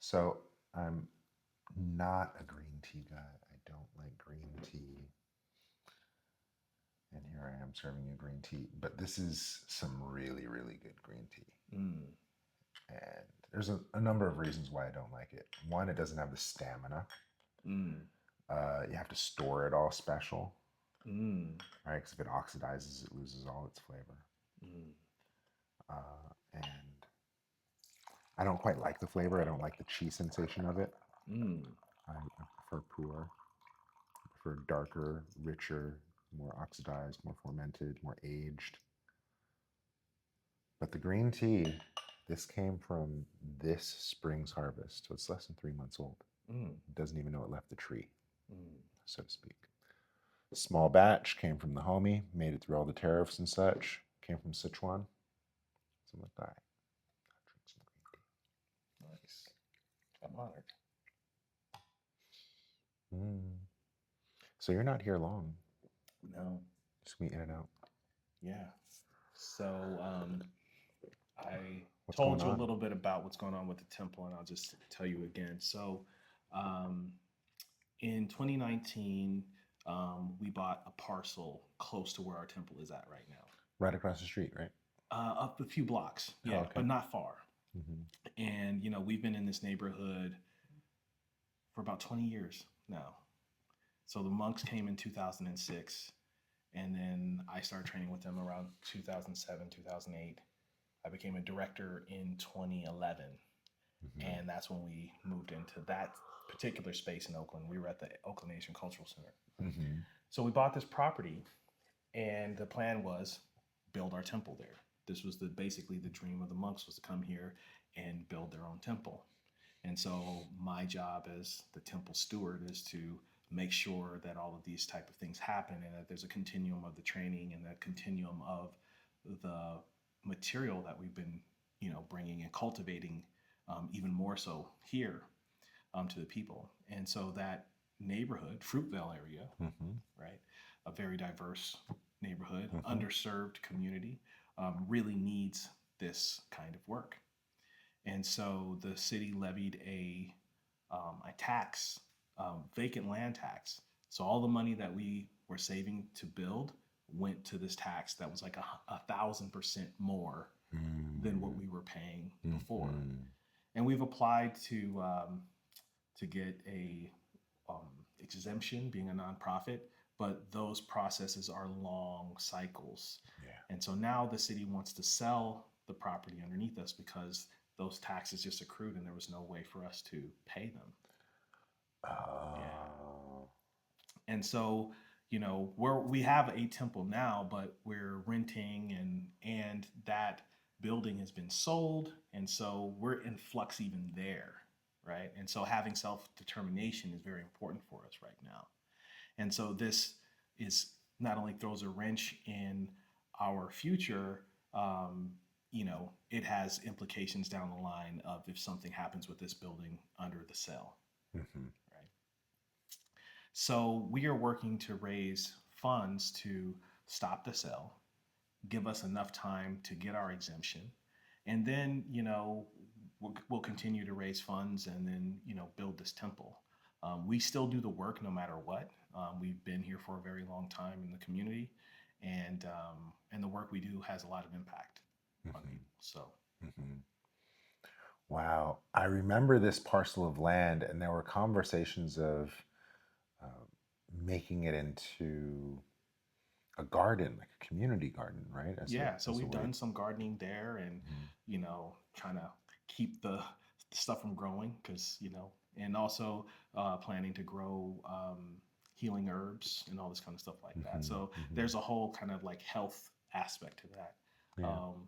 So I'm not a green tea guy. I don't like green tea. And here I am serving you green tea. But this is some really, really good green tea. Mm, And there's a number of reasons why I don't like it. One, it doesn't have the stamina. mm, You have to store it all special, mm, right? Because if it oxidizes, it loses all its flavor. mm, And I don't quite like the flavor. I don't like the cheese sensation of it. mm. I prefer puer. I prefer darker, richer, more oxidized, more fermented, more aged. But the green tea, this came from this spring's harvest, so it's less than 3 months old. Mm, It doesn't even know it left the tree, mm. so to speak. Small batch came from the homie, made it through all the tariffs and such. Came from Sichuan. So I'm like, all right, I'll drink some green Nice. I'm honored. tea. So you're not here long. No. Just be in and out. Yeah. So I What's told going you a on? little bit about what's going on with the temple, and I'll just tell you again. So um, in 2019, we bought a parcel close to where our temple is at right now, Right across the street, right? up a few blocks, Oh, yeah, okay. but not far. Mm-hmm. And we've been in this neighborhood for about 20 years now. So the monks came in 2006, and then I started training with them around 2007, 2008. I became a director in 2011, Mm-hmm. and that's when we moved into that particular space in Oakland. We were at the Oakland Asian Cultural Center. Mm-hmm. So we bought this property, and the plan was build our temple there. This was basically the dream of the monks, was to come here and build their own temple. And so my job as the temple steward is to make sure that all of these type of things happen, and that there's a continuum of the training and a continuum of the material that we've been bringing and cultivating, even more so here, to the people. And so that neighborhood, Fruitvale area, Mm-hmm. right, a very diverse neighborhood, Mm-hmm. underserved community, really needs this kind of work. And so the city levied a tax, vacant land tax. So all the money that we were saving to build went to this tax that was like 1,000% more than what we were paying before. Mm-hmm. And we've applied to get a exemption, being a nonprofit, but those processes are long cycles. Yeah. And so now the city wants to sell the property underneath us because those taxes just accrued and there was no way for us to pay them. Yeah. Oh. And so, we have a temple now, but we're renting, and that building has been sold, and so we're in flux even there, right? And so having self-determination is very important for us right now. And so this is not only throws a wrench in our future, it has implications down the line of if something happens with this building under the sale, Mm-hmm. right? So we are working to raise funds to stop the sale, give us enough time to get our exemption, and then we'll continue to raise funds and then build this temple. We still do the work no matter what. We've been here for a very long time in the community, and the work we do has a lot of impact on Mm-hmm. people. So Mm-hmm. Wow. I remember this parcel of land, and there were conversations of uh, making it into a garden, like a community garden, right? yeah, so As a we've way. done some gardening there, and Mhm. trying to keep the stuff from growing, because and also planning to grow healing herbs and all this kind of stuff like that. Mhm. So Mhm. there's a whole kind of like health aspect to that, Yeah.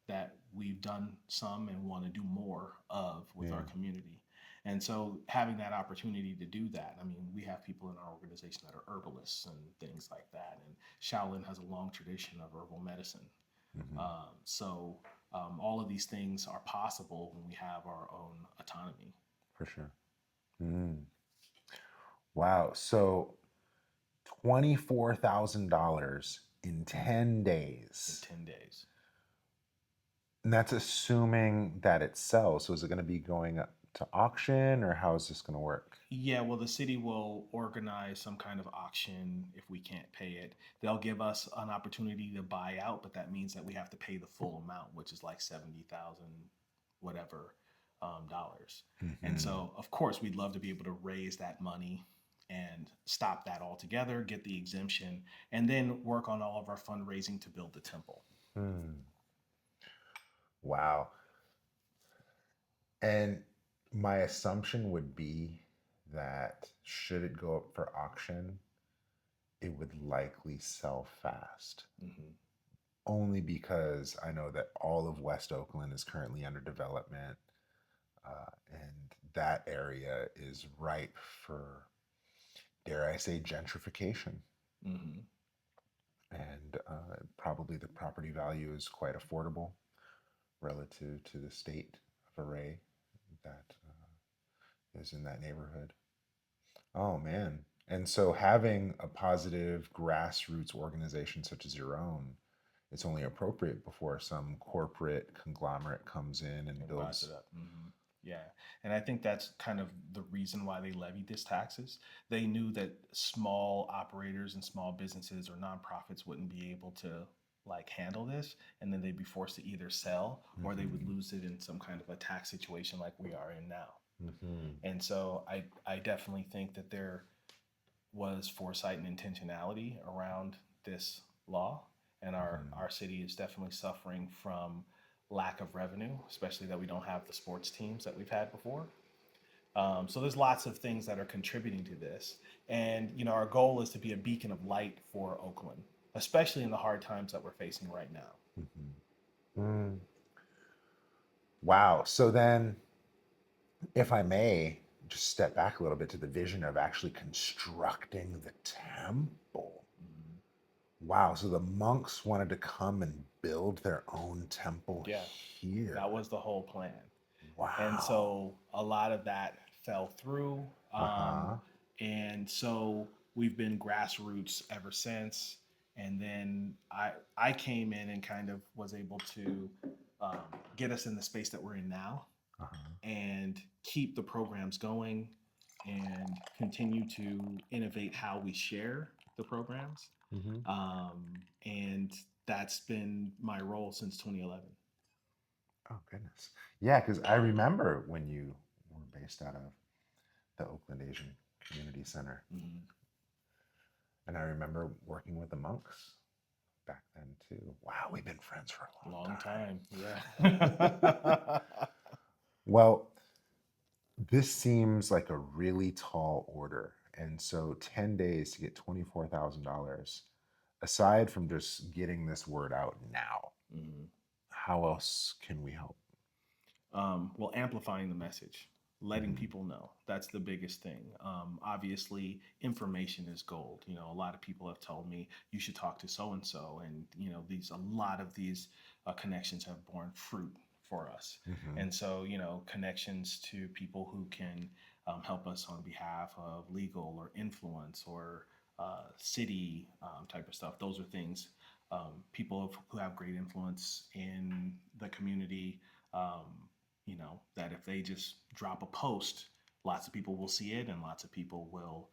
that we've done some and want to do more of with our Yeah. community. And so having that opportunity to do that, I mean, we have people in our organization that are herbalists and things like that. And Shaolin has a long tradition of herbal medicine. Mhm. So all of these things are possible when we have our own autonomy For sure. Mm. Wow. So $24,000 in 10 in days. 10 days. And that's assuming that it sells. So is it going to be going up to auction, or how is this going to work? Yeah, well, the city will organize some kind of auction if we can't pay it. They'll give us an opportunity to buy out, but that means that we have to pay the full amount, which is like 70,000 whatever dollars. And Hmm. so, of course, we'd love to be able to raise that money and stop that altogether, get the exemption, and then work on all of our fundraising to build the temple. Hmm. Wow. And my assumption would be that should it go up for auction, it would likely sell fast. Hmm. Only because I know that all of West Oakland is currently under development, and that area is ripe for, dare I say, gentrification. Hmm. And probably the property value is quite affordable relative to the state of array that is in that neighborhood. Oh man. And so having a positive grassroots organization such as your own, it's only appropriate before some corporate conglomerate comes in and And buys builds. it up. Yeah, and I think that's kind of the reason why they levied this taxes. They knew that small operators and small businesses or nonprofits wouldn't be able to like handle this, and then they'd be forced to either sell or they would Hmm. lose it in some kind of a tax situation like we are in now. Hmm. And so I definitely think that there was foresight and intentionality around this law, and Hmm. our city is definitely suffering from lack of revenue, especially that we don't have the sports teams that we've had before. So there's lots of things that are contributing to this, and our goal is to be a beacon of light for Oakland, especially in the hard times that we're facing right now. Hmm. Mm. Wow. So then, if I may just step back a little bit to the vision of actually constructing the temple. Mhm. Wow. So the monks wanted to come and build their own temple Yeah, that here. was the whole plan. And Wow. so a lot of that fell through. Uh huh. And so we've been grassroots ever since. And then I came in and kind of was able to um, get us in the space that we're in now Uh huh. and keep the programs going and continue to innovate how we share the programs. Hmm. And that's been my role since 2011. Oh, goodness. Yeah, because I remember when you were based out of the Oakland Asian Community Center. Mm-hmm. And I remember working with the monks back then too. Wow, we've been friends for a long Long time, time. yeah. Well, this seems like a really tall order. And so 10 days to get $24,000, aside from just getting this word out now, Mhm. how else can we help? Well, amplifying the message, letting Hmm. people know. That's the biggest thing. Obviously, information is gold. A lot of people have told me you should talk to so and so, and a lot of these connections have borne fruit for us. Hmm. And so, connections to people who can help us on behalf of legal or influence or city type of stuff. Those are things people who have great influence in the community. That if they just drop a post, lots of people will see it and lots of people will,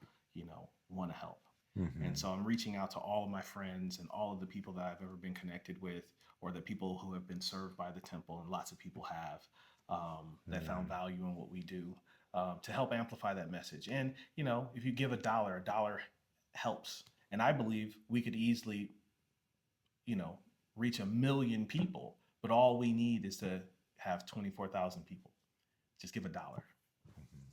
want to help. And Hmm. so I'm reaching out to all of my friends and all of the people that I've ever been connected with, or the people who have been served by the temple, and lots of people have that found Hmm. value in what we do to help amplify that message. And if you give a dollar helps. And I believe we could easily you know, reach 1 million people, but all we need is to have 24,000 people. Just give a dollar.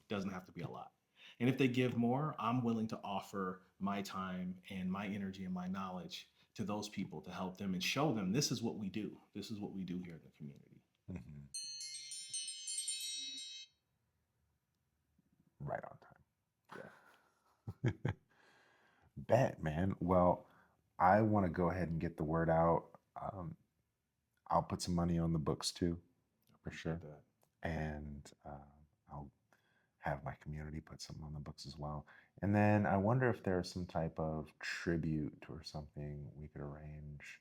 Doesn't have to be a lot. And if they give more, I'm willing to offer my time and my energy and my knowledge to those people to help them and show them this is what we do. This is what we do here in the community. Hmm. Right on Yeah, time. Bet, man. Well, I want to go ahead and get the word out. Um, I'll put some money on the books too, for appreciate sure. that. And I'll have my community put something on the books as well. And then I wonder if there's some type of tribute or something we could arrange,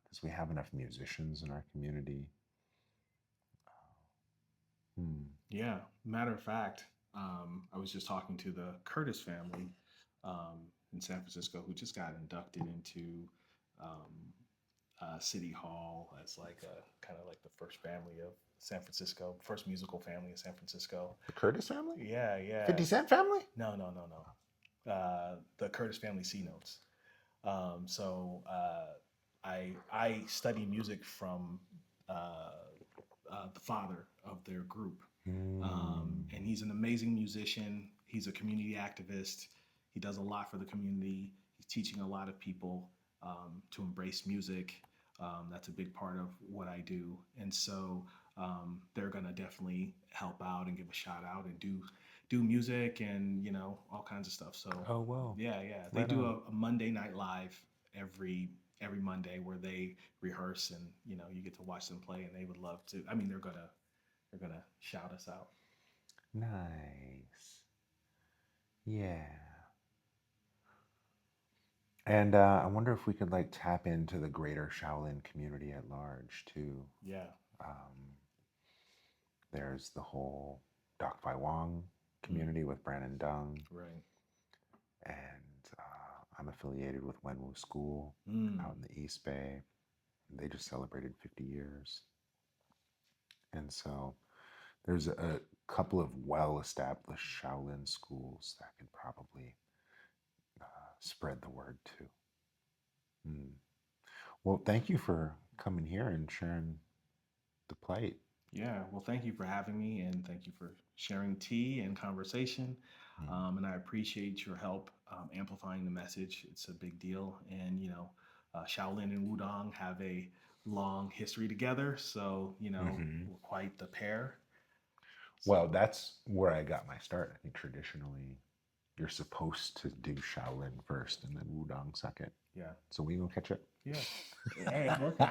because we have enough musicians in our community. Yeah. Matter of fact, I was just talking to the Curtis family in San Francisco who just got inducted into um, City Hall as like a kind of like the first family of San Francisco, first musical family in San Francisco. The Curtis family? Yeah, yeah. 50 Cent family? No, no, no, no. The Curtis family C notes. I study music from uh, the father of their group, Mm. and he's an amazing musician. He's a community activist. He does a lot for the community. He's teaching a lot of people to embrace music. That's a big part of what I do, and so they're gonna definitely help out and give a shout out and do music and all kinds of stuff. So Oh, well. yeah, yeah, they Right do on. a Monday Night Live every Monday where they rehearse and you get to watch them play and they would love to. I mean, they're gonna shout us out. Nice. Yeah. And I wonder if we could like tap into the greater Shaolin community at large too. Yeah. Um, there's the whole Doc Vai Wong Mm, community with Brandon Dung, right. and I'm affiliated with Wenwu School Mm, out in the East Bay. They just celebrated 50 years, and so there's a couple of well-established Shaolin schools that can probably spread the word too. Mm. Well, thank you for coming here and sharing the plight. yeah. Well, thank you for having me and thank you for sharing tea and conversation. Mm. And I appreciate your help amplifying the message. It's a big deal. And, Shaolin and Wudong have a long history together. So, Hmm. we're quite the pair. Well, So, that's where I got my start. I think traditionally you're supposed to do Shaolin first and then Wudong second. yeah. So we gonna catch it. Yeah. Hey, okay.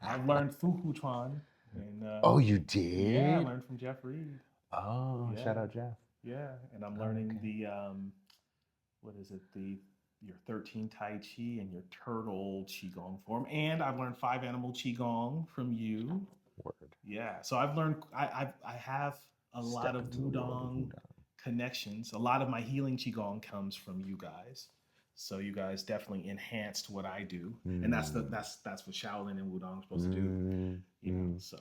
I've learned Fuhu Chuan. And Oh, you yeah, I did? learned from Jeff Reed. Oh, Yeah. shout out Jeff. Yeah. And I'm Oh, learning okay. the what is it? Your 13 Tai Chi and your turtle Qigong form. And I've learned 5 animal Qigong from you. Word. Yeah. So I've learned I have a lot Step of into the world of Wudong Wudong. connections. A lot of my healing Qigong comes from you guys. So you guys definitely enhanced what I do. And Mm. that's what Shaolin and Wudong are supposed to do. Mm. Mm. So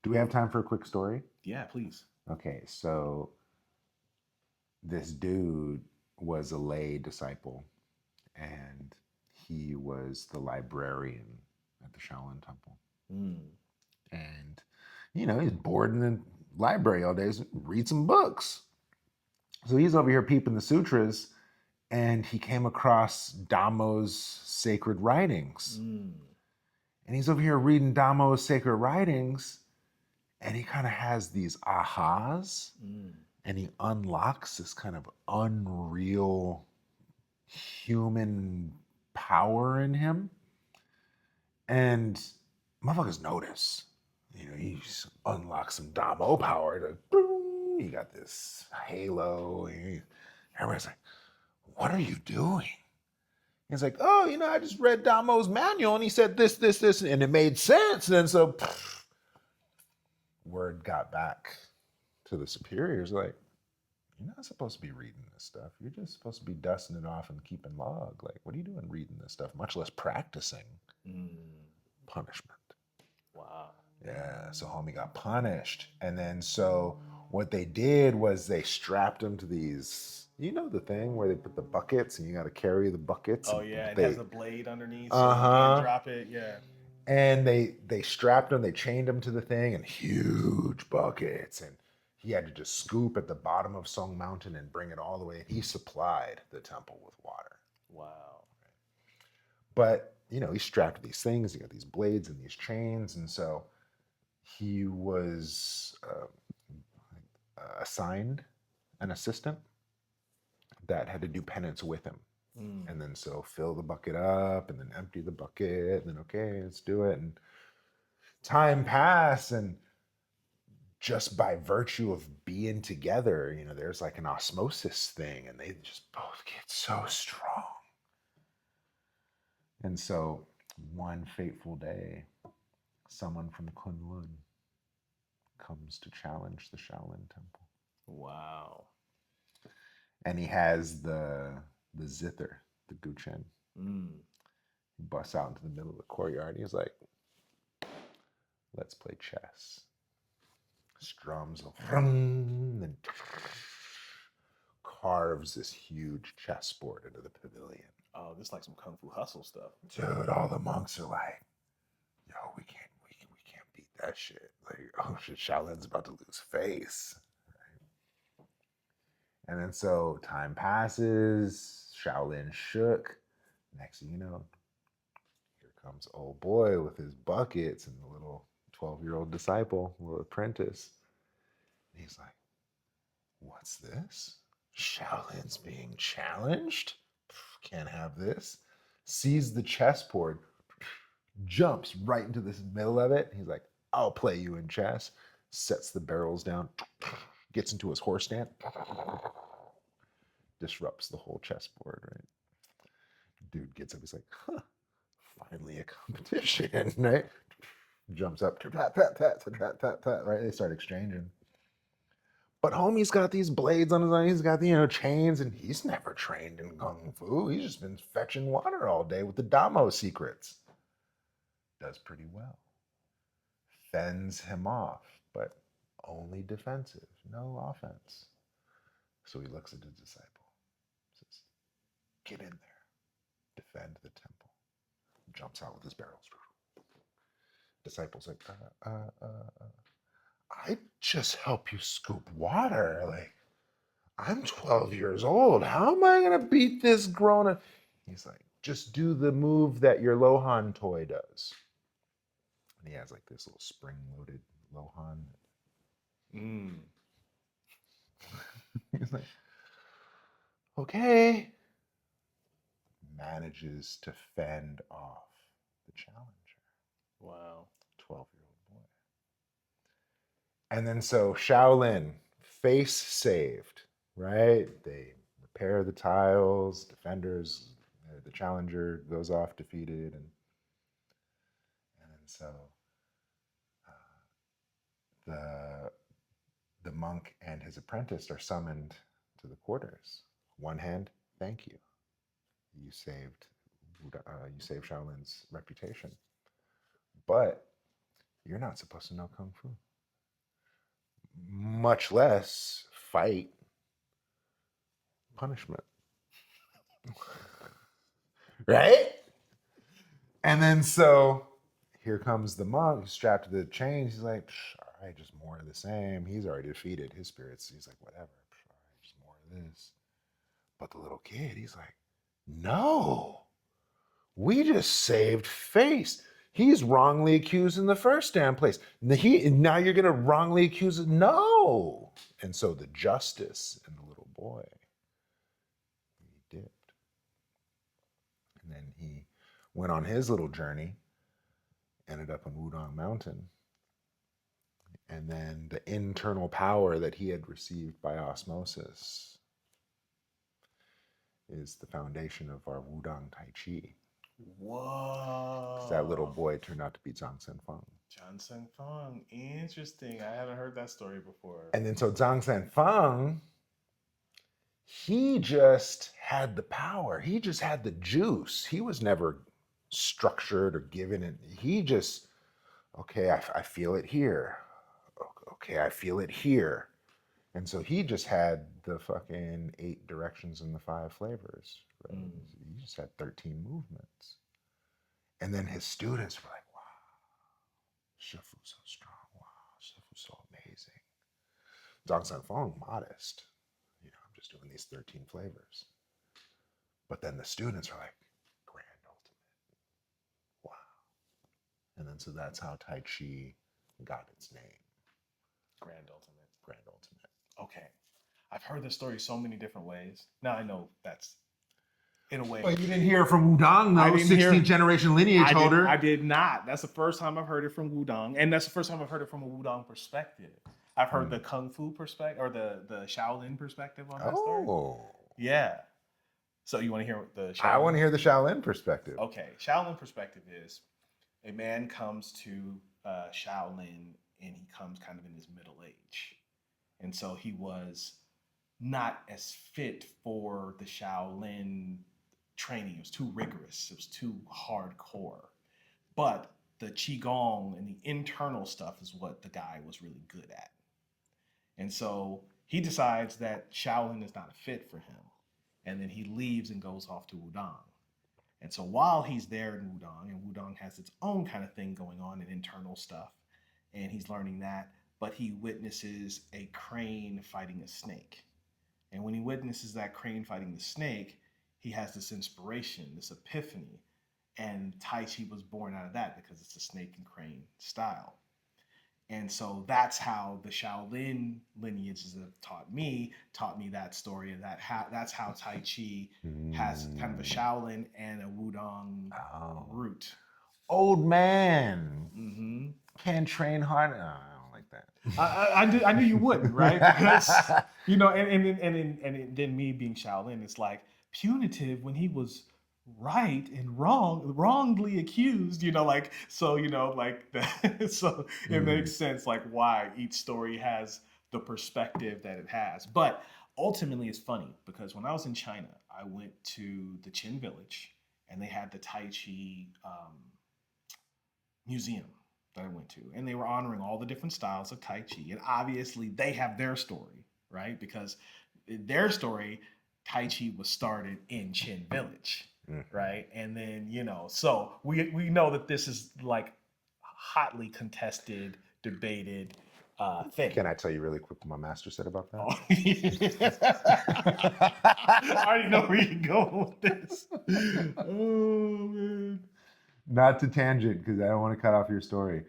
Do we have time for a quick story? yeah, please. Okay, so this dude was a lay disciple and he was the librarian at the Shaolin Temple. Mm, And, he's bored in the library all day, so read some books. So he's over here peeping the sutras and he came across Damo's sacred writings. mm, And he's over here reading Damo's sacred writings and he kind of has these ahas mm, and he unlocks this kind of unreal human power in him. And motherfuckers notice. He unlocks some Damo power to boom, you got this halo. Everybody's like, what are you doing? He's like, oh, I just read Damo's manual and he said this, this, this, and it made sense. And then so word got back to the superiors like, you're not supposed to be reading this stuff. You're just supposed to be dusting it off and keeping log. Like, what are you doing reading this stuff, much less practicing mm. punishment? Wow. Yeah, so homie got punished. And then so what they did was they strapped him to these, the thing where they put the buckets and you got to carry the buckets Oh and yeah, it has they a blade underneath so you can't uh-huh. drop it. Yeah. And they strapped him, they chained him to the thing and huge buckets and he had to just scoop at the bottom of Song Mountain and bring it all the way. He supplied the temple with water. Wow. But, he's strapped to these things, he got these blades and these chains and so he was assigned an assistant that had to do penance with him. Mm, And then so fill the bucket up and then empty the bucket and then okay, let's do it. And time passed and just by virtue of being together, there's like an osmosis thing and they just both get so strong. And so one fateful day, someone from Kunlun comes to challenge the Shaolin Temple. Wow. And he has the zither, the guchen. Mm. He busts out into the middle of the courtyard. He's like, let's play chess. Strums, and carves this huge chessboard into the pavilion. Oh, this is like some Kung Fu Hustle stuff. Dude, all the monks are like, yo, we can't beat that shit. Like, oh shit, Shaolin's about to lose face. Right? And then so time passes, Shaolin shook. Next thing you know, here comes old boy with his buckets and the little 12-year-old disciple, little apprentice. And he's like, what's this? Shaolin's being challenged? Can't have this. Sees the chessboard, jumps right into the middle of it. He's like, I'll play you in chess. Sets the barrels down, gets into his horse stand, disrupts the whole chessboard, right? Dude gets up, he's like, huh, finally a competition, right? Jumps up, pat, pat, pat, pat, pat, pat, right? They start exchanging. But homie's got these blades on his arm. He's got the chains, and he's never trained in kung fu. He's just been fetching water all day with the Damo secrets. Does pretty well. Fends him off, but only defensive, no offense. So he looks at his disciple, says, "Get in there, defend the temple." Jumps out with his barrels. Disciple's like, I just help you scoop water. Like, I'm 12 years old. How am I going to beat this grown up? He's like, just do the move that your Lohan toy does. And he has like this little spring loaded Lohan. Mm. He's like, okay. Manages to fend off the challenger. Wow. 12-year-old boy. And then so Shaolin, face saved, right? They repair the tiles, defenders, the challenger goes off defeated, and then so the the monk and his apprentice are summoned to the quarters. One hand, thank you. You saved Shaolin's reputation, but you're not supposed to know kung fu, much less fight punishment. Right? And then so here comes the monk strapped to the chains. He's like, all right, just more of the same. He's already defeated his spirits. He's like, whatever, all right, just more of this. But the little kid, he's like, no, we just saved face. He's wrongly accused in the first damn place. Now you're going to wrongly accuse him. No. And so the justice in the little boy, he dipped. And then he went on his little journey, ended up on Wudong Mountain. And then the internal power that he had received by osmosis is the foundation of our Wudong Tai Chi. Whoa. Because that little boy turned out to be Zhang Senfeng. Zhang Senfeng. Interesting. I haven't heard that story before. And then so Zhang Senfeng, he just had the power. He just had the juice. He was never structured or given it. He just, okay, I feel it here. Okay, I feel it here. And so he just had the fucking 8 directions and the 5 flavors. Right? He just had 13 movements. And then his students were like, wow, Shifu's so strong. Wow, Shifu's so amazing. Zhang Sanfeng, modest. I'm just doing these 13 flavors. But then the students are like, grand ultimate. Wow. And then so that's how Tai Chi got its name. Grand ultimate. Grand ultimate. Okay. I've heard this story so many different ways. Now I know that's in a way. But you didn't hear it from Wudong, though. 16th generation lineage holder. I did not. That's the first time I've heard it from Wudong. And that's the first time I've heard it from a Wudong perspective. I've heard the Kung Fu perspective or the Shaolin perspective on that story. Oh. Yeah. So you want to hear the Shaolin? I want to hear the Shaolin perspective. Okay. Shaolin perspective is a man comes to Shaolin and he comes kind of in his middle age. And so he was not as fit for the Shaolin training. It was too rigorous, it was too hardcore. But the Qigong and the internal stuff is what the guy was really good at. And so he decides that Shaolin is not a fit for him. And then he leaves and goes off to Wudang. And so while he's there in Wudang, and Wudang has its own kind of thing going on and internal stuff, and he's learning that, but he witnesses a crane fighting a snake. And when he witnesses that crane fighting the snake, he has this inspiration, this epiphany. And Tai Chi was born out of that because it's a snake and crane style. And so that's how the Shaolin lineages have taught me that story, and that's how Tai Chi has kind of a Shaolin and a Wudang root. Old man Mm-hmm. can train hard. Oh, I don't like that. I knew you wouldn't, right? Because and then me being Shaolin, it's like punitive when he was right and wrongly accused. Like so, like that. So it makes sense, like why each story has the perspective that it has. But ultimately, it's funny because when I was in China, I went to the Qin village, and they had the Tai Chi museum that I went to, and they were honoring all the different styles of Tai Chi. And obviously, they have their story, right? Because their story, Tai Chi was started in Qin Village, right? And then so we know that this is like hotly contested, debated thing. Can I tell you really quick what my master said about that? Oh. I already know where you're going with this. Oh man. Not to tangent, because I don't want to cut off your story.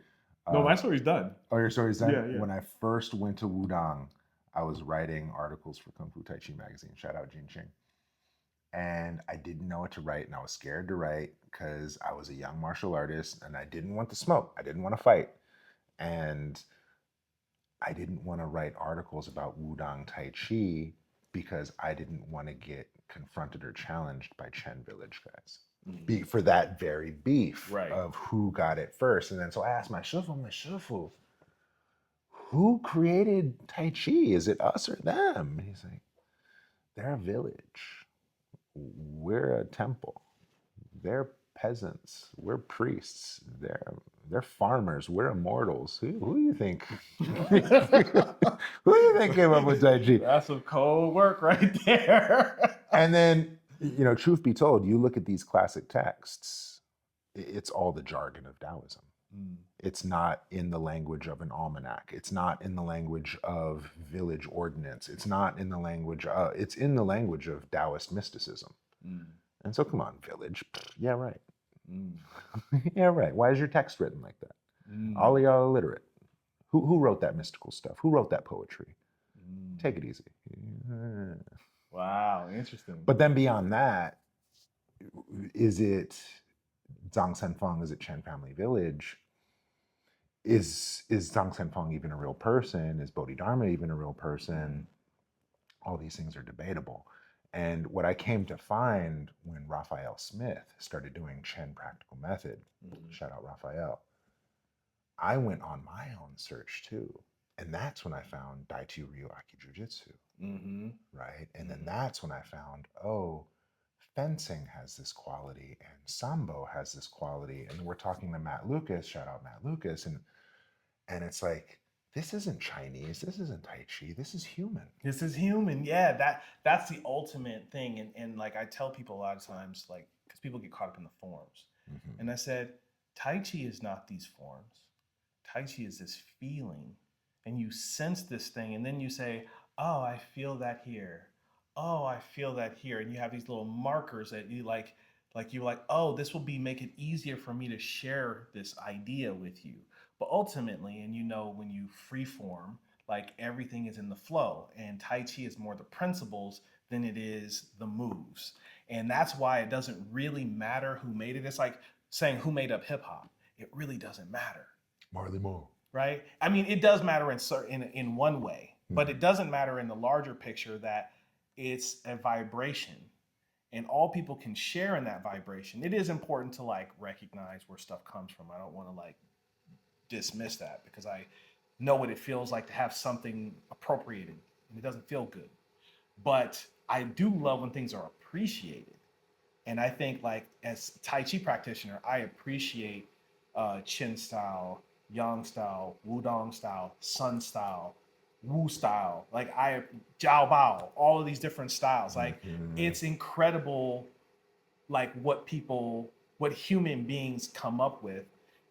No, my story's done. Oh, your story's done? Yeah. When I first went to Wudang, I was writing articles for Kung Fu Tai Chi magazine. Shout out Jin Ching. And I didn't know what to write, and I was scared to write because I was a young martial artist, and I didn't want to smoke. I didn't want to fight. And I didn't want to write articles about Wudang Tai Chi because I didn't want to get confronted or challenged by Chen Village guys. For that very beef of who got it first. And then so I asked my shifu, who created Tai Chi? Is it us or them? And he's like, they're a village. We're a temple. They're peasants. We're priests. They're farmers. We're immortals. Who do you think? Who do you think came up with Tai Chi? That's some cold work right there. And then, truth be told, you look at these classic texts, it's all the jargon of Taoism. It's not in the language of an almanac. It's not in the language of village ordinance. It's not in the language it's in the language of Taoist mysticism. And so come on, village. Yeah, right. Yeah, right. Why is your text written like that? All of y'all illiterate. Who wrote that mystical stuff? Who wrote that poetry? Take it easy. Wow, interesting. But then beyond that, is it Zhang Senfeng? Is it Chen Family Village? Is Zhang Senfeng even a real person? Is Bodhidharma even a real person? All these things are debatable. And what I came to find when Raphael Smith started doing Chen Practical Method, shout out Raphael, I went on my own search too. And that's when I found Daichi Ryu-Aki Jiu-Jitsu, right? And then that's when I found, fencing has this quality and Sambo has this quality. And we're talking to Matt Lucas, shout out Matt Lucas. And it's like, this isn't Chinese. This isn't Tai Chi. This is human. This is human. Yeah, that's the ultimate thing. And like I tell people a lot of times, like, because people get caught up in the forms. And I said, Tai Chi is not these forms. Tai Chi is this feeling. And you sense this thing, and then you say, oh, I feel that here. Oh, I feel that here. And you have these little markers that you like you're like, oh, this will make it easier for me to share this idea with you. But ultimately, and when you freeform, like everything is in the flow, and Tai Chi is more the principles than it is the moves. And that's why it doesn't really matter who made it. It's like saying who made up hip hop. It really doesn't matter. Marley Marl. Right? I mean, it does matter in one way, but it doesn't matter in the larger picture that it's a vibration. And all people can share in that vibration. It is important to like recognize where stuff comes from. I don't want to like dismiss that because know what it feels like to have something appropriated, and it doesn't feel good. But I do love when things are appreciated. And I think, like, as Tai Chi practitioner, I appreciate Chin style, Yang style, Wudong style, Sun style, Wu style, like I Jiao Bao, all of these different styles. Like, Hmm. it's incredible, like what human beings come up with.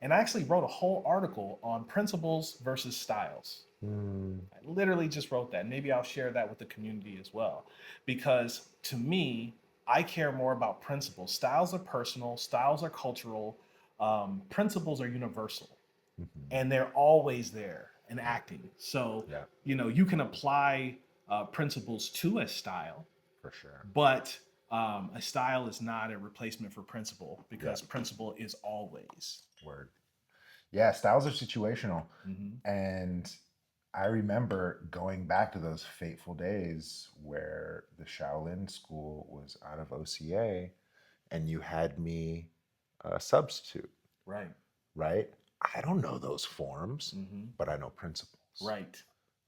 And I actually wrote a whole article on principles versus styles. Mm. I literally just wrote that. Maybe I'll share that with the community as well. Because to me, I care more about principles. Styles are personal, styles are cultural, principles are universal, Hmm. and they're always there and acting. So, Yeah, you can apply principles to a style, for sure. but a style is not a replacement for principle Yeah, because principle is always. word. Yeah, styles are situational. Hmm. And I remember going back to those fateful days where the Shaolin school was out of OCA and you had me substitute, Right. right? I don't know those forms, Hmm. but I know principles, Right.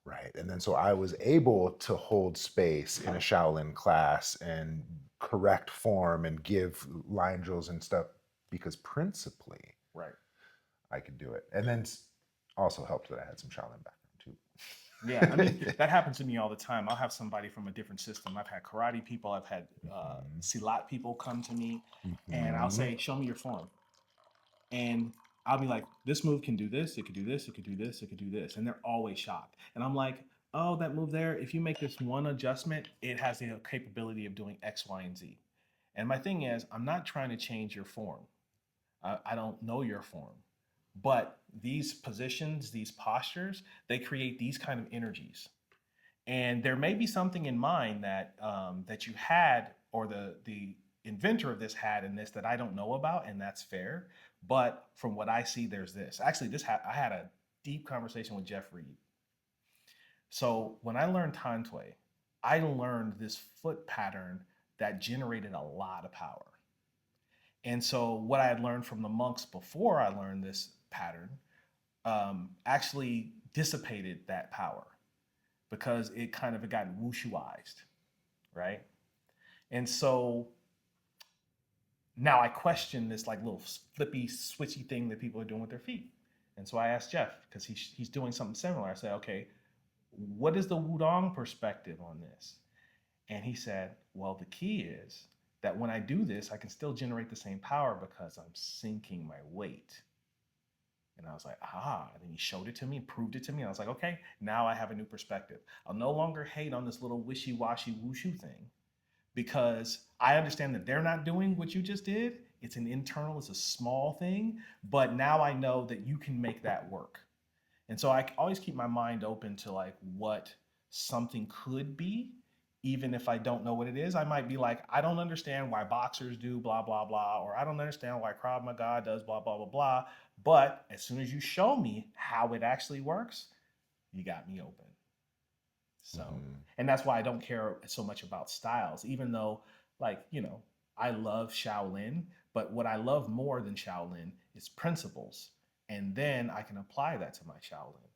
right? And then so I was able to hold space in a Shaolin class and correct form and give line drills and stuff because principally Right. I could do it. And then also helped that I had some Shaolin Yeah, I mean background that happens to me all the time. I'll have somebody from a different system. I've had karate people, I've had too. silat people come to me, and I'll Hmm. say, "Show me your form," and I'll be like, "This move can do this. It could do this. It could do this. It could do this," and they're always shocked. And I'm like, "Oh, that move there. If you make this one adjustment, it has the capability of doing X, Y, and Z." And my thing is, I'm not trying to change your form. I don't know your form, but these positions, these postures, they create these kind of energies, and there may be something in mind that that you had, or the inventor of this had in this that I don't know about, and that's fair. But from what I see, there's this. Actually, I had a deep conversation with Jeff Reed. So when I learned Tantwe, I learned this foot pattern that generated a lot of power. And so what I had learned from the monks before I learned this pattern actually dissipated that power because it got wushuized, right? And so now I question this like little flippy, switchy thing that people are doing with their feet. And so I asked Jeff because he's doing something similar. I said, okay, what is the Wudong perspective on this? And he said, well, the key is that when I do this, I can still generate the same power because I'm sinking my weight. And I was like, ah. And then he showed it to me and proved it to me. And I was like, okay, now I have a new perspective. I'll no longer hate on this little wishy washy wushu thing because I understand that they're not doing what you just did. It's an internal, it's a small thing. But now I know that you can make that work. And so I always keep my mind open to like what something could be, even if I don't know what it is. I might be like, I don't understand why boxers do blah, blah, blah, or I don't understand why Krav Maga does blah, blah, blah, blah. But as soon as you show me how it actually works, you got me open. So, Hmm. and that's why I don't care so much about styles, even though, like, I love Shaolin, but what I love more than Shaolin is principles. And then I can apply that to my Shaolin.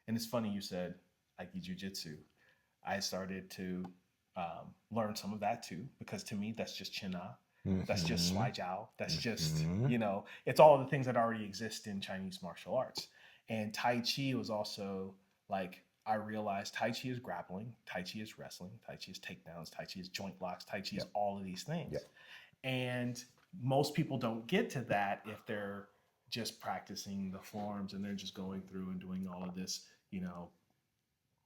And it's funny you said Aiki Jiu Jitsu. I started to learn some of that too, because to me, that's just China. That's just Hmm. Swai Jiao. That's just, Hmm. it's all the things that already exist in Chinese martial arts. And Tai Chi was also like, I realized Tai Chi is grappling, Tai Chi is wrestling, Tai Chi is takedowns, Tai Chi is joint locks, Tai Chi is Yep. all of these things. Yep. And most people don't get to that if they're just practicing the forms and they're just going through and doing all of this,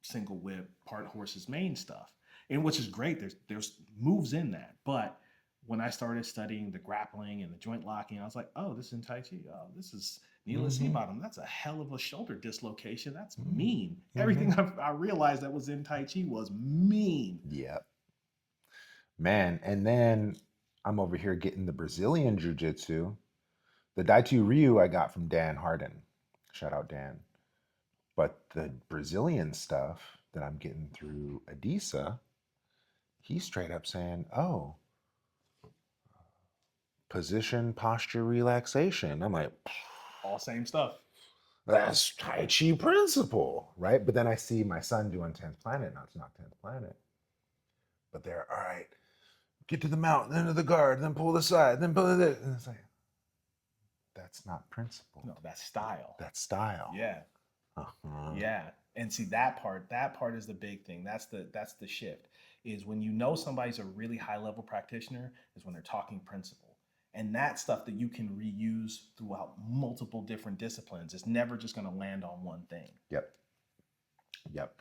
single whip, part horse's mane stuff, and which is great. There's moves in that, but when I started studying the grappling and the joint locking, I was like, oh, this is in Tai Chi. Oh, this is Neela Hmm. bottom. That's a hell of a shoulder dislocation. That's Hmm. mean. Hmm. Everything I realized that was in Tai Chi was mean. Yep. Man, and then I'm over here getting the Brazilian Jiu Jitsu. The Daitu Ryu I got from Dan Harden. Shout out Dan. But the Brazilian stuff that I'm getting through Adisa, he's straight up saying, oh, position, posture, relaxation. I'm like, All same stuff. That's Tai Chi principle, right? But then I see my son doing 10th Planet, not to knock 10th Planet. But they're, all right, get to the mountain, then to the guard, then pull the side, then pull it. And it's like, that's not principle. No, that's style. That's style. Yeah. Uh-huh. Yeah. And see that part is the big thing. That's the shift. Is when you know somebody's a really high level practitioner is when they're talking principle. And that stuff that you can reuse throughout multiple different disciplines. It's never just going to land on one thing. Yep. Yep.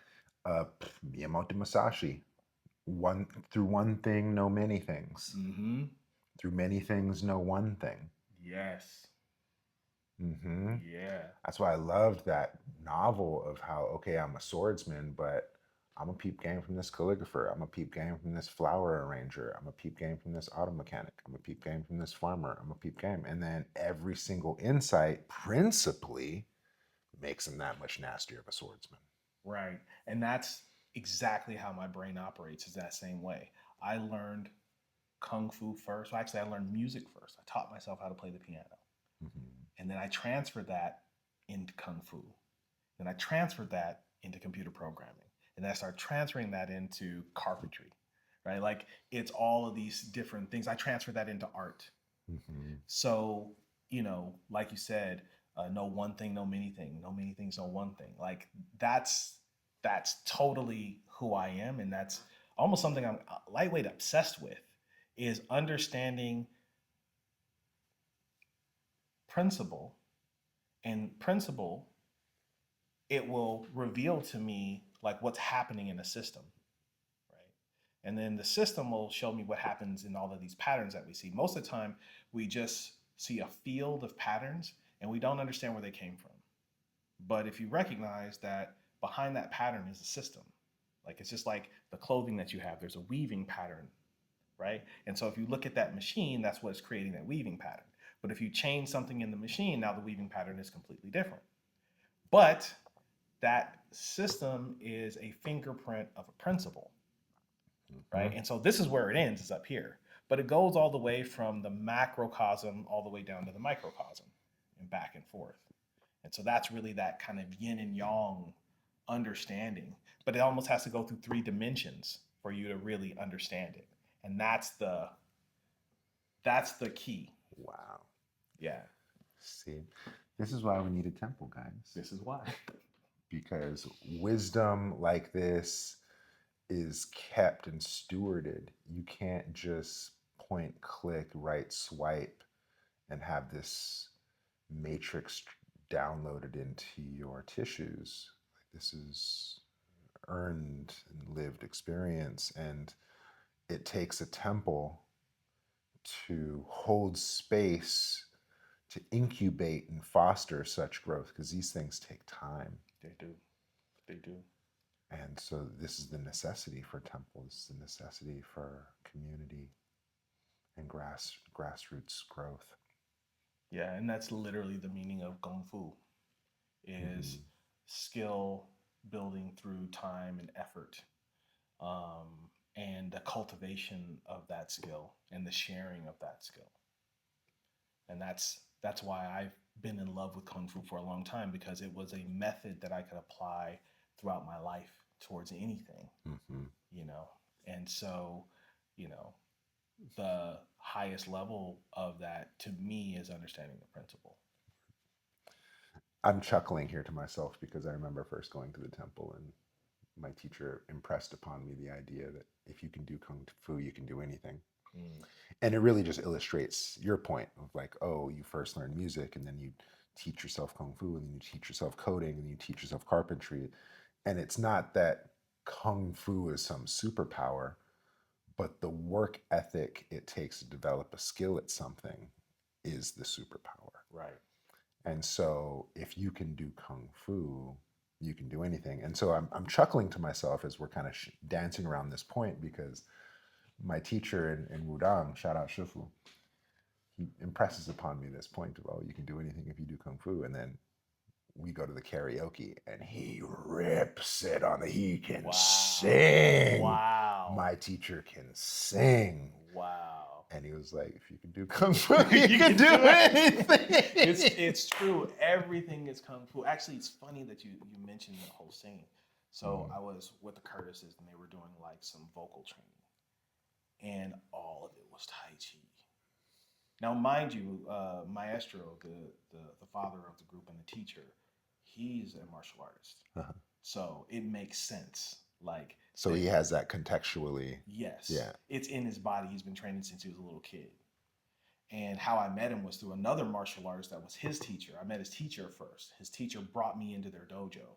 Miyamoto Musashi. Through one thing, know many things. Mm-hmm. Through many things, know one thing. Yes. Mm-hmm. Yeah. That's why I loved that novel of how, okay, I'm a swordsman, but I'm a peep game from this calligrapher. I'm a peep game from this flower arranger. I'm a peep game from this auto mechanic. I'm a peep game from this farmer. I'm a peep game. And then every single insight principally makes him that much nastier of a swordsman. Right. And that's exactly how my brain operates is that same way. I learned kung fu first. Well, actually, I learned music first. I taught myself how to play the piano. Mm-hmm. And then I transferred that into kung fu. Then I transferred that into computer programming. And then I started transferring that into carpentry, right? Like it's all of these different things. I transferred that into art. Mm-hmm. So, like you said, know one thing, know many things, know many things, know one thing. Like that's totally who I am, and that's almost something I'm lightweight obsessed with is understanding principle and principle. It will reveal to me like what's happening in a system, right? And then the system will show me what happens in all of these patterns that we see. Most of the time, we just see a field of patterns and we don't understand where they came from. But if you recognize that behind that pattern is a system, like it's just like the clothing that you have, there's a weaving pattern, right? And so if you look at that machine, that's what's creating that weaving pattern. But if you change something in the machine, now the weaving pattern is completely different. But that system is a fingerprint of a principle, right? Mm-hmm. And so this is where it ends, is up here. But it goes all the way from the macrocosm all the way down to the microcosm and back and forth. And so that's really that kind of yin and yang understanding. But it almost has to go through three dimensions for you to really understand it. And that's the key. Wow. Yeah. See, this is why we need a temple, guys. This is why. Because wisdom like this is kept and stewarded. You can't just point, click, right swipe, and have this matrix downloaded into your tissues. Like this is earned and lived experience, and it takes a temple to hold space to incubate and foster such growth because these things take time. They do. They do. And so this is the necessity for temple. This is the necessity for community and grassroots growth. Yeah, and that's literally the meaning of kung fu is Mm-hmm. skill building through time and effort, and the cultivation of that skill and the sharing of that skill. And that's why I've been in love with kung fu for a long time because it was a method that I could apply throughout my life towards anything, Mm-hmm. you know. And so, you know, the highest level of that to me is understanding the principle. I'm chuckling here to myself because I remember first going to the temple and my teacher impressed upon me the idea that if you can do kung fu, you can do anything. Mm. And it really just illustrates your point of like, oh, you first learn music and then you teach yourself kung fu and then you teach yourself coding and you teach yourself carpentry. And it's not that kung fu is some superpower, but the work ethic it takes to develop a skill at something is the superpower. Right. And so if you can do kung fu, you can do anything. And so I'm chuckling to myself as we're kind of dancing around this point because my teacher in Wudang, shout out Shifu, he impresses upon me this point of, oh, you can do anything if you do kung fu. And then we go to the karaoke and he rips it on the, he can Wow. sing. Wow. My teacher can sing. Wow. And he was like, if you can do kung fu, you You can can do do it. anything. It's true. Everything is kung fu. Actually, it's funny that you mentioned the whole scene. So Mm, I was with the Curtises, and they were doing like some vocal training, and all of it was Tai Chi. Now, mind you, Maestro, the father of the group and the teacher, he's a martial artist, uh-huh. so it makes sense. Like So that, he has that contextually. yes, Yeah. it's in his body. He's been training since he was a little kid. And how I met him was through another martial artist that was his teacher. I met his teacher first. His teacher brought me into their dojo,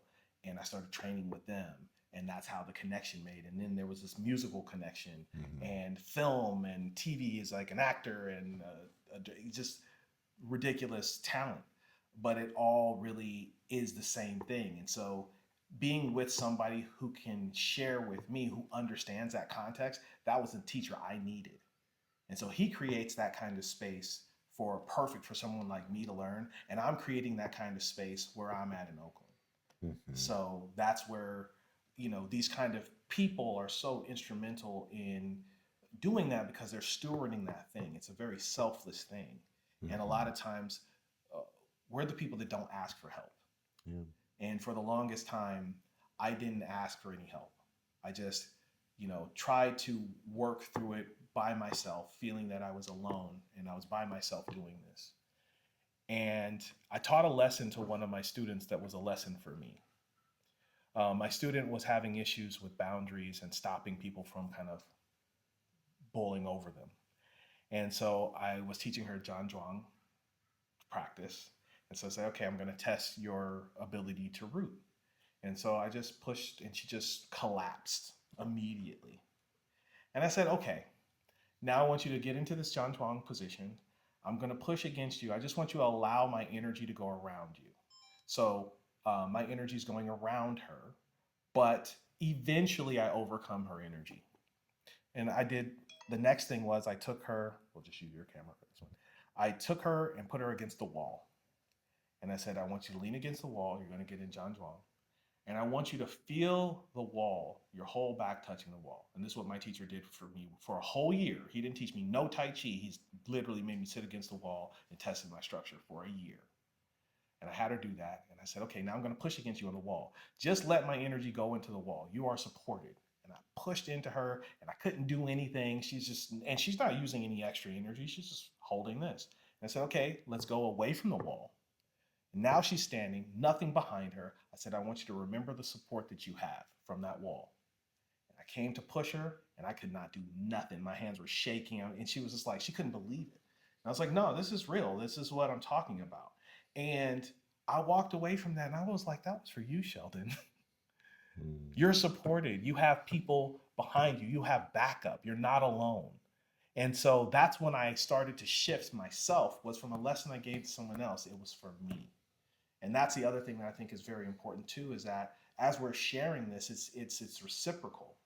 and I started training with them. And that's how the connection made. And then there was this musical connection, Hmm. and film and TV is like an actor and just ridiculous talent. But it all really is the same thing. And so being with somebody who can share with me, who understands that context, that was the teacher I needed. And so he creates that kind of space for perfect for someone like me to learn. And I'm creating that kind of space where I'm at in Oakland. Hmm. So that's where, these kind of people are so instrumental in doing that because they're stewarding that thing. It's a very selfless thing. And a lot Hmm. of times, uh, we're the people that don't ask for help. Yeah. And for the longest time, I didn't ask for any help. I just, tried to work through it by myself, feeling that I was alone and I was by myself doing this. And I taught a lesson to one of my students that was a lesson for me. My student was having issues with boundaries and stopping people from kind of bowling over them. And so I was teaching her John Zhuang practice. And so I said, okay, I'm going to test your ability to root. And so I just pushed and she just collapsed immediately. And I said, okay, now I want you to get into this John Chuang position. I'm going to push against you. I just want you to allow my energy to go around you. So my energy is going around her, but eventually I overcome her energy. And I did, the next thing was I took her, we'll just use your camera for this one. I took her and put her against the wall. And I said, I want you to lean against the wall. You're going to get in John Chuang. And I want you to feel the wall, your whole back touching the wall. And this is what my teacher did for me for a whole year. He didn't teach me no Tai Chi. He's literally made me sit against the wall and tested my structure for a year. And I had her do that. And I said, okay, now I'm going to push against you on the wall. Just let my energy go into the wall. You are supported. And I pushed into her and I couldn't do anything. And she's not using any extra energy. She's just holding this. And I said, okay, let's go away from the wall. And now she's standing, nothing behind her. I said, I want you to remember the support that you have from that wall. And I came to push her, and I could not do nothing. My hands were shaking, and she was just like, she couldn't believe it. And I was like, no, this is real. This is what I'm talking about. And I walked away from that, and I was like, that was for you, Sheldon. Mm. You're supported. You have people behind you. You have backup. You're not alone. And so that's when I started to shift myself was from a lesson I gave to someone else. It was for me. And that's the other thing that I think is very important too is that as we're sharing this, it's reciprocal.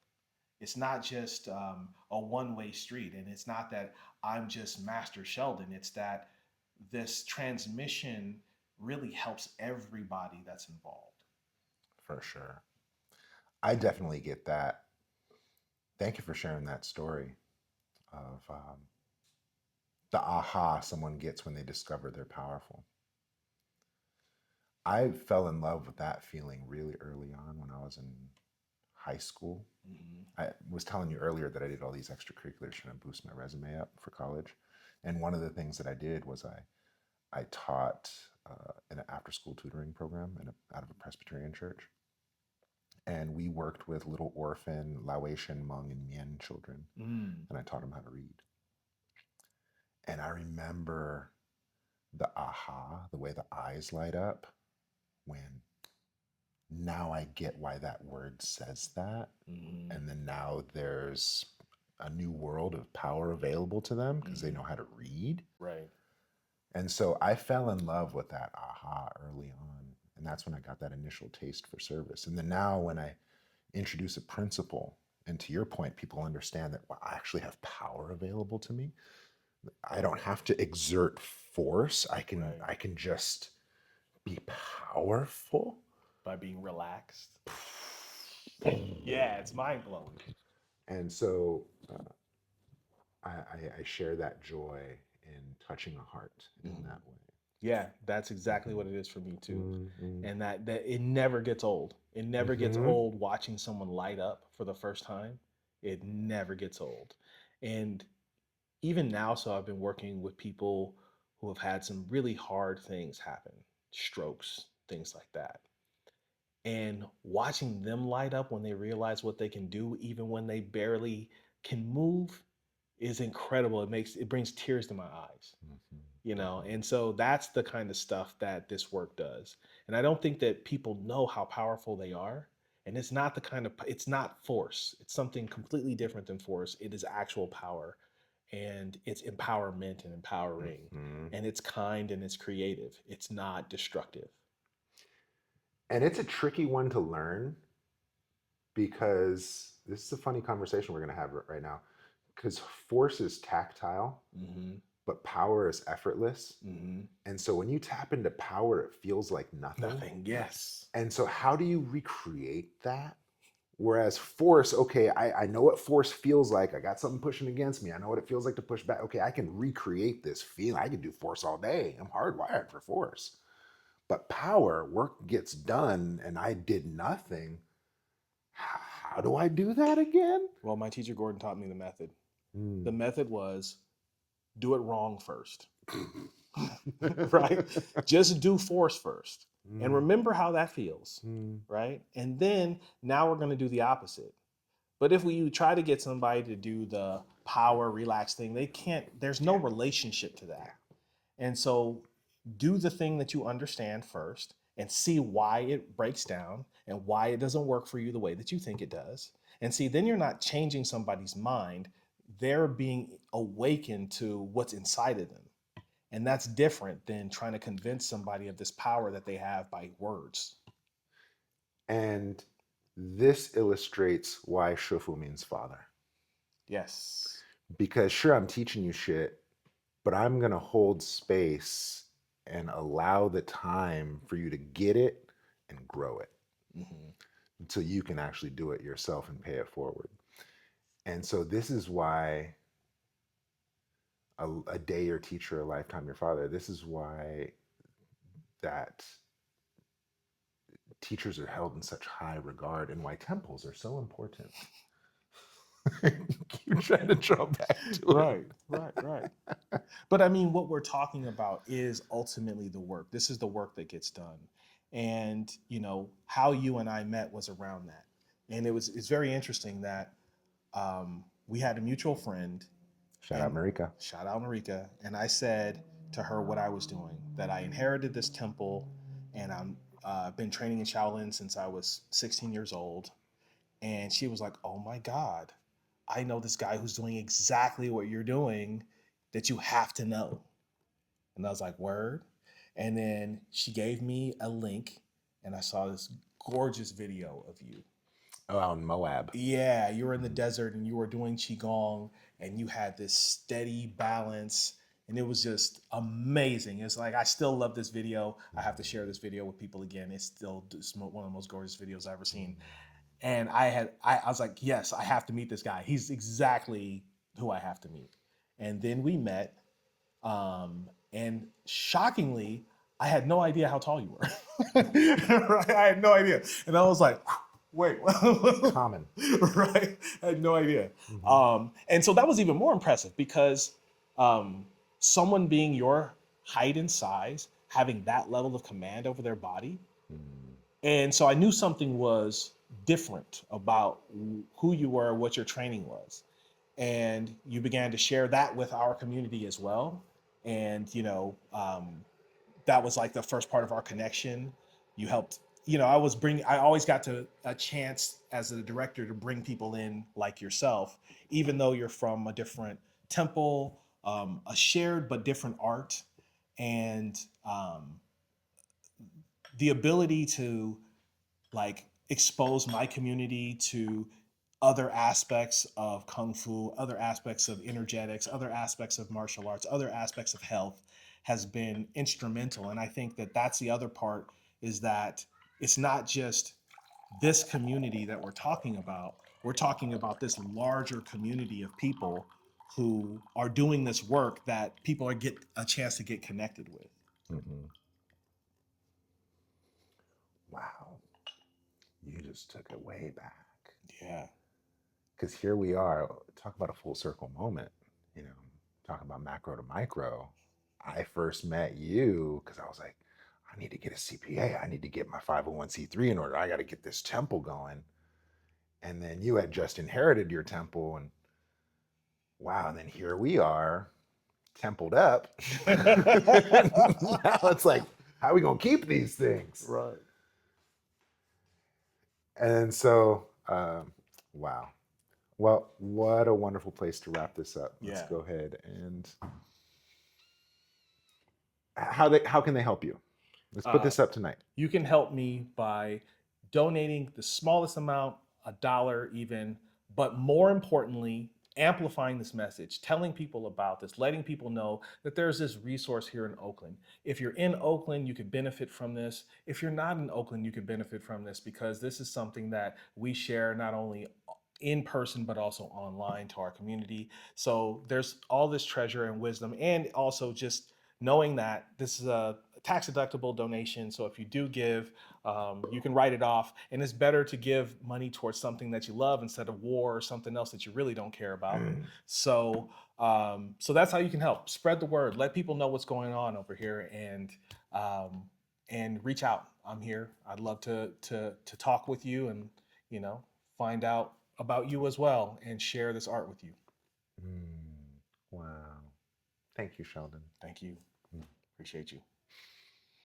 It's not just a one-way street, and it's not that I'm just Master Sheldon. It's that this transmission really helps everybody that's involved. For sure. I definitely get that. Thank you for sharing that story of the aha someone gets when they discover they're powerful. I fell in love with that feeling really early on when I was in high school. Mm-hmm. I was telling you earlier that I did all these extracurriculars trying to boost my resume up for college. And one of the things that I did was I taught in an after school tutoring program out of a Presbyterian church. And we worked with little orphan Laotian, Hmong, and Mien children. Mm. And I taught them how to read. And I remember the aha, the way the eyes light up when now I get why that word says that. Mm-hmm. And then now there's a new world of power available to them because they Mm-hmm. know how to read. Right. And so I fell in love with that aha early on. And that's when I got that initial taste for service. And then now when I introduce a principle, and to your point, people understand that well, I actually have power available to me. I don't have to exert force. Right. I can just be powerful. By being relaxed. Yeah, it's mind blowing. And so I share that joy in touching a heart in Mhm. that way. Yeah, that's exactly what it is for me too. Mm-hmm. And that it never gets old. It never gets Mm-hmm. old watching someone light up for the first time. It never gets old. And even now, so I've been working with people who have had some really hard things happen, strokes, things like that. And watching them light up when they realize what they can do, even when they barely can move, is incredible. It brings tears to my eyes, you know. Mm-hmm. And so that's the kind of stuff that this work does. And I don't think that people know how powerful they are. And it's not the kind of it's not force. It's something completely different than force. It is actual power, and it's empowerment and empowering, Mm-hmm. and it's kind and it's creative. It's not destructive. And it's a tricky one to learn because this is a funny conversation we're going to have right now. Because force is tactile, Hmm. but power is effortless. Hmm. And so when you tap into power, it feels like nothing. Nothing. Yes. And so, how do you recreate that? Whereas force, okay, I know what force feels like. I got something pushing against me. I know what it feels like to push back. Okay, I can recreate this feeling. I can do force all day. I'm hardwired for force. But power, work gets done, and I did nothing. How do I do that again? Well, my teacher Gordon taught me the method. The Mm. method was do it wrong first. Right? Just do force first. And Mm. remember how that feels, Mm. right? And then now we're going to do the opposite. But if we try to get somebody to do the power relax thing, they can't, there's no relationship to Yeah. that. And so do the thing that you understand first and see why it breaks down and why it doesn't work for you the way that you think it does. And see, then you're not changing somebody's mind. They're being awakened to what's inside of them. And that's different than trying to convince somebody of this power that they have by words. And this illustrates why Shufu means father. Yes. Because sure, I'm teaching you shit, but I'm going to hold space and allow the time for you to get it and grow it Mm-hmm. until you can actually do it yourself and pay it forward. And so, this is why a day your teacher, a lifetime your father, this is why that teachers are held in such high regard and why temples are so important. Keep trying to draw back to it. Right, right, right. But I mean, what we're talking about is ultimately the work. This is the work that gets done. And, you know, how you and I met was around that. And it's very interesting that we had a mutual friend, Shout out and Marika. shout out Marika. And I said to her what I was doing, that I inherited this temple, and I'm been training in Shaolin since I was 16 years old. And she was like, "Oh my God, I know this guy who's doing exactly what you're doing that you have to know." And I was like, "Word." And then she gave me a link, and I saw this gorgeous video of you. Oh, out in Moab. Yeah, you were in the Mhm. desert and you were doing Qigong, and you had this steady balance. And it was just amazing. It's like, I still love this video. I have to share this video with people again. It's still one of the most gorgeous videos I've ever seen. And I was like, yes, I have to meet this guy. He's exactly who I have to meet. And then we met, and shockingly, I had no idea how tall you were. Right? I had no idea. And I was like, wait, Common. right? I had no idea. Mm-hmm. And so that was even more impressive because um, someone being your height and size, having that level of command over their body. Mm. And so I knew something was different about who you were, what your training was. And you began to share that with our community as well. And, that was like the first part of our connection. You helped, I always got to a chance as a director to bring people in like yourself, even though you're from a different temple, a shared but different art. And the ability to like expose my community to other aspects of kung fu, other aspects of energetics, other aspects of martial arts, other aspects of health has been instrumental. And I think that that's the other part, is that it's not just this community that we're talking about. We're talking about this larger community of people who are doing this work that people are get a chance to get connected with. Mm-hmm. Wow, you just took it way back. Yeah. Because here we are, talk about a full circle moment, you know, talking about macro to micro. I first met you because I was like, I need to get a CPA. I need to get my 501c3 in order. I got to get this temple going. And then you had just inherited your temple, and wow, and then here we are, templed up. Now it's like, how are we going to keep these things? Right. And so, wow. Well, what a wonderful place to wrap this up. Let's Yeah. go ahead and how can they help you? Let's put Uh, this up tonight. you can help me by donating the smallest amount, $1 even, but more importantly, amplifying this message, telling people about this, letting people know that there's this resource here in Oakland. If you're in Oakland, you could benefit from this. If you're not in Oakland, you could benefit from this, because this is something that we share not only in person but also online to our community. So there's all this treasure and wisdom, and also just knowing that this is a tax deductible donation. So if you do give, you can write it off. And it's better to give money towards something that you love instead of war or something else that you really don't care about. So, so that's how you can help. Spread the word. Let people know what's going on over here, and reach out. I'm here. I'd love to talk with you, and you know, find out about you as well, and share this art with you. Wow. Thank you, Sheldon. Thank you. Mm. Appreciate you.